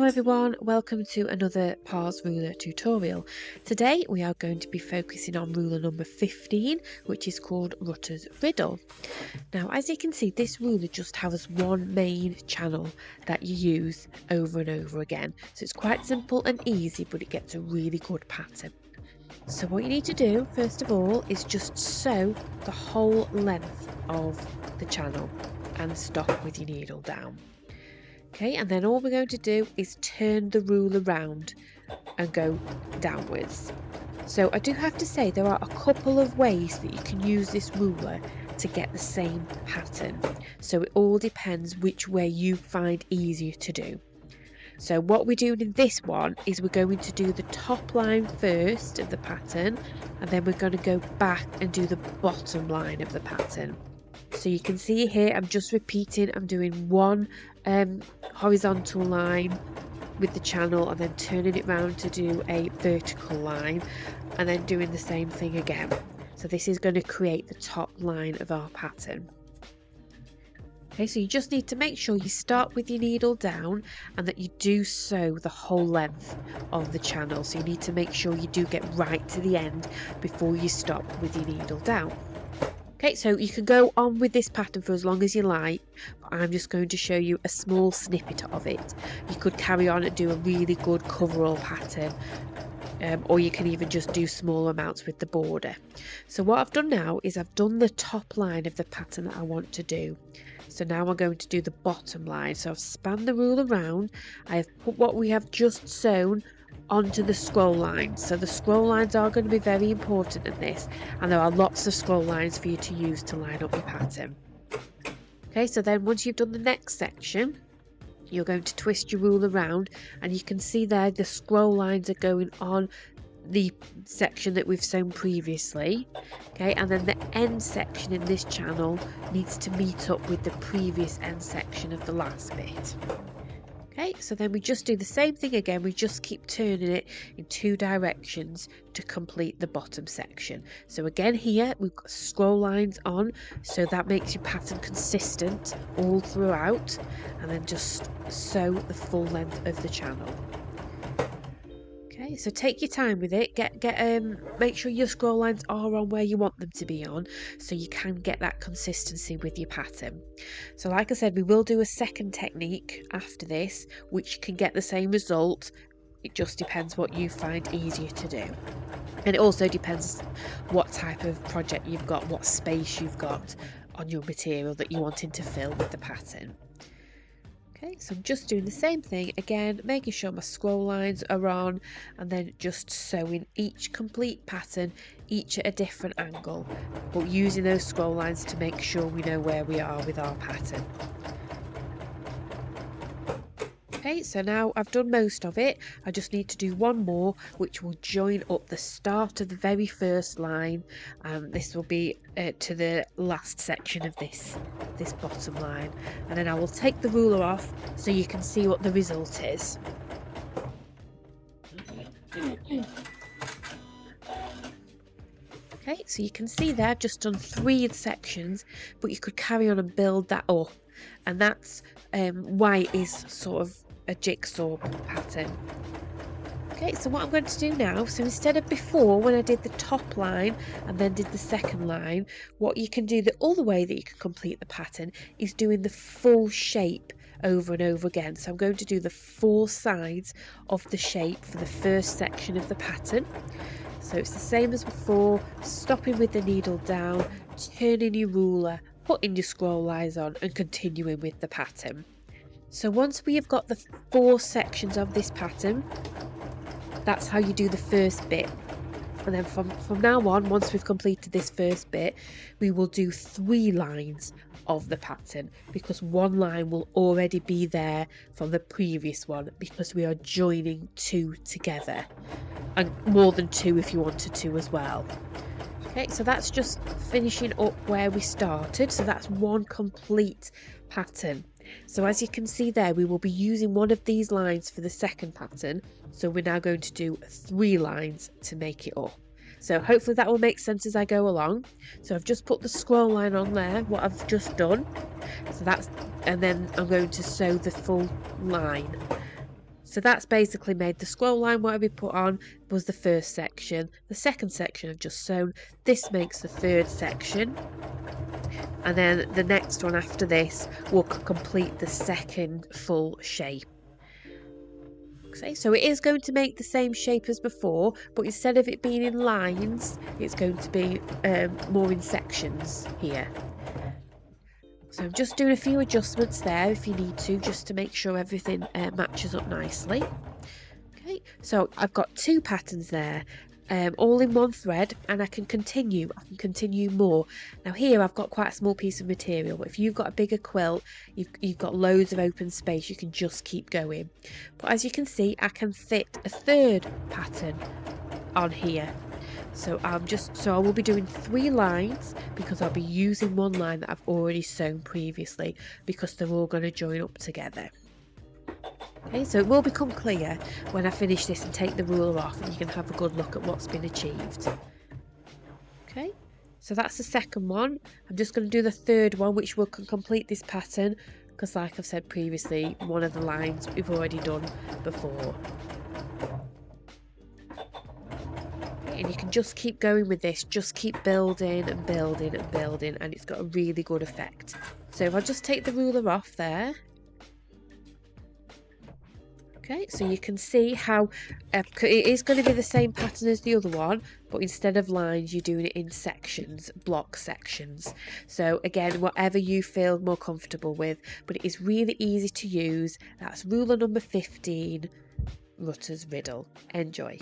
everyone, welcome to another Pars ruler tutorial. Today we are going to be focusing on ruler number 15, which is called Rutters Riddle. Now as you can see, this ruler just has one main channel that you use over and over again. So it's quite simple and easy, but it gets a really good pattern. So what you need to do first of all is just sew the whole length of the channel and stop with your needle down. Okay, and then all we're going to do is turn the ruler around and go downwards. So I do have to say there are a couple of ways that you can use this ruler to get the same pattern. So it all depends which way you find easier to do. So what we're doing in this one is we're going to do the top line first of the pattern, and then we're going to go back and do the bottom line of the pattern. So you can see here I'm just repeating, I'm doing one horizontal line with the channel and then turning it round to do a vertical line and then doing the same thing again. So this is going to create the top line of our pattern. Okay, so you just need to make sure you start with your needle down and that you do sew the whole length of the channel. So you need to make sure you do get right to the end before you stop with your needle down. Okay, so you can go on with this pattern for as long as you like, but I'm just going to show you a small snippet of it. You could carry on and do a really good coverall pattern, or you can even just do small amounts with the border. So what I've done now is I've done the top line of the pattern that I want to do. So now I'm going to do the bottom line. So I've spanned the rule around, I have put what we have just sewn onto the scroll lines. So the scroll lines are going to be very important in this, and there are lots of scroll lines for you to use to line up your pattern. Okay, so then once you've done the next section, you're going to twist your rule around, and you can see there the scroll lines are going on the section that we've sewn previously. Okay, and then the end section in this channel needs to meet up with the previous end section of the last bit. Okay, so then we just do the same thing again, we just keep turning it in two directions to complete the bottom section. So again here we've got scroll lines on, so that makes your pattern consistent all throughout, and then just sew the full length of the channel. Okay, so take your time with it, make sure your scroll lines are on where you want them to be on, so you can get that consistency with your pattern. So like I said, we will do a second technique after this, which can get the same result. It just depends what you find easier to do. And it also depends what type of project you've got, what space you've got on your material that you're wanting to fill with the pattern. Okay, so I'm just doing the same thing again, making sure my scroll lines are on, and then just sewing each complete pattern, each at a different angle, but using those scroll lines to make sure we know where we are with our pattern. Okay, so now I've done most of it. I just need to do one more, which will join up the start of the very first line, and this will be to the last section of this bottom line, and then I will take the ruler off so you can see what the result is. Okay, so you can see there I've just done 3 sections, but you could carry on and build that up, and that's why it is sort of a jigsaw pattern. Okay, so what I'm going to do now, so instead of before when I did the top line and then did the second line, what you can do, the other way that you can complete the pattern is doing the full shape over and over again. So I'm going to do the 4 sides of the shape for the first section of the pattern. So it's the same as before, stopping with the needle down, turning your ruler, putting your scroll lines on and continuing with the pattern. So once we have got the 4 sections of this pattern, that's how you do the first bit. And then from now on, once we've completed this first bit, we will do 3 lines of the pattern, because 1 line will already be there from the previous one, because we are joining 2 together, and more than 2 if you wanted to as well. Okay, so that's just finishing up where we started, so that's 1 complete pattern. So as you can see there, we will be using one of these lines for the second pattern, so we're now going to do 3 lines to make it up. So hopefully that will make sense as I go along. So I've just put the scroll line on there, what I've just done. So that's, and then I'm going to sew the full line. So that's basically made the scroll line what we put on was the first section. The second section I've just sewn. This makes the third section. And then the next one after this will complete the second full shape. Okay, so it is going to make the same shape as before, but instead of it being in lines, it's going to be more in sections here. So I'm just doing a few adjustments there if you need to, just to make sure everything matches up nicely. Okay, so I've got 2 patterns there, all in one thread, and I can continue more. Now here I've got quite a small piece of material, but if you've got a bigger quilt, you've got loads of open space, you can just keep going. But as you can see, I can fit a third pattern on here. So I will be doing 3 lines because I'll be using one line that I've already sewn previously because they're all going to join up together. Okay, so it will become clear when I finish this and take the ruler off, and you can have a good look at what's been achieved. Okay, so that's the second one. I'm just going to do the third one, which will complete this pattern because, like I've said previously, one of the lines we've already done before. And you can just keep going with this, just keep building and building and building, and it's got a really good effect. So if I just take the ruler off there. Okay, so you can see how it is going to be the same pattern as the other one, but instead of lines, you're doing it in sections, block sections. So again, whatever you feel more comfortable with, but it is really easy to use. That's ruler number 15, Rutters Riddle. Enjoy.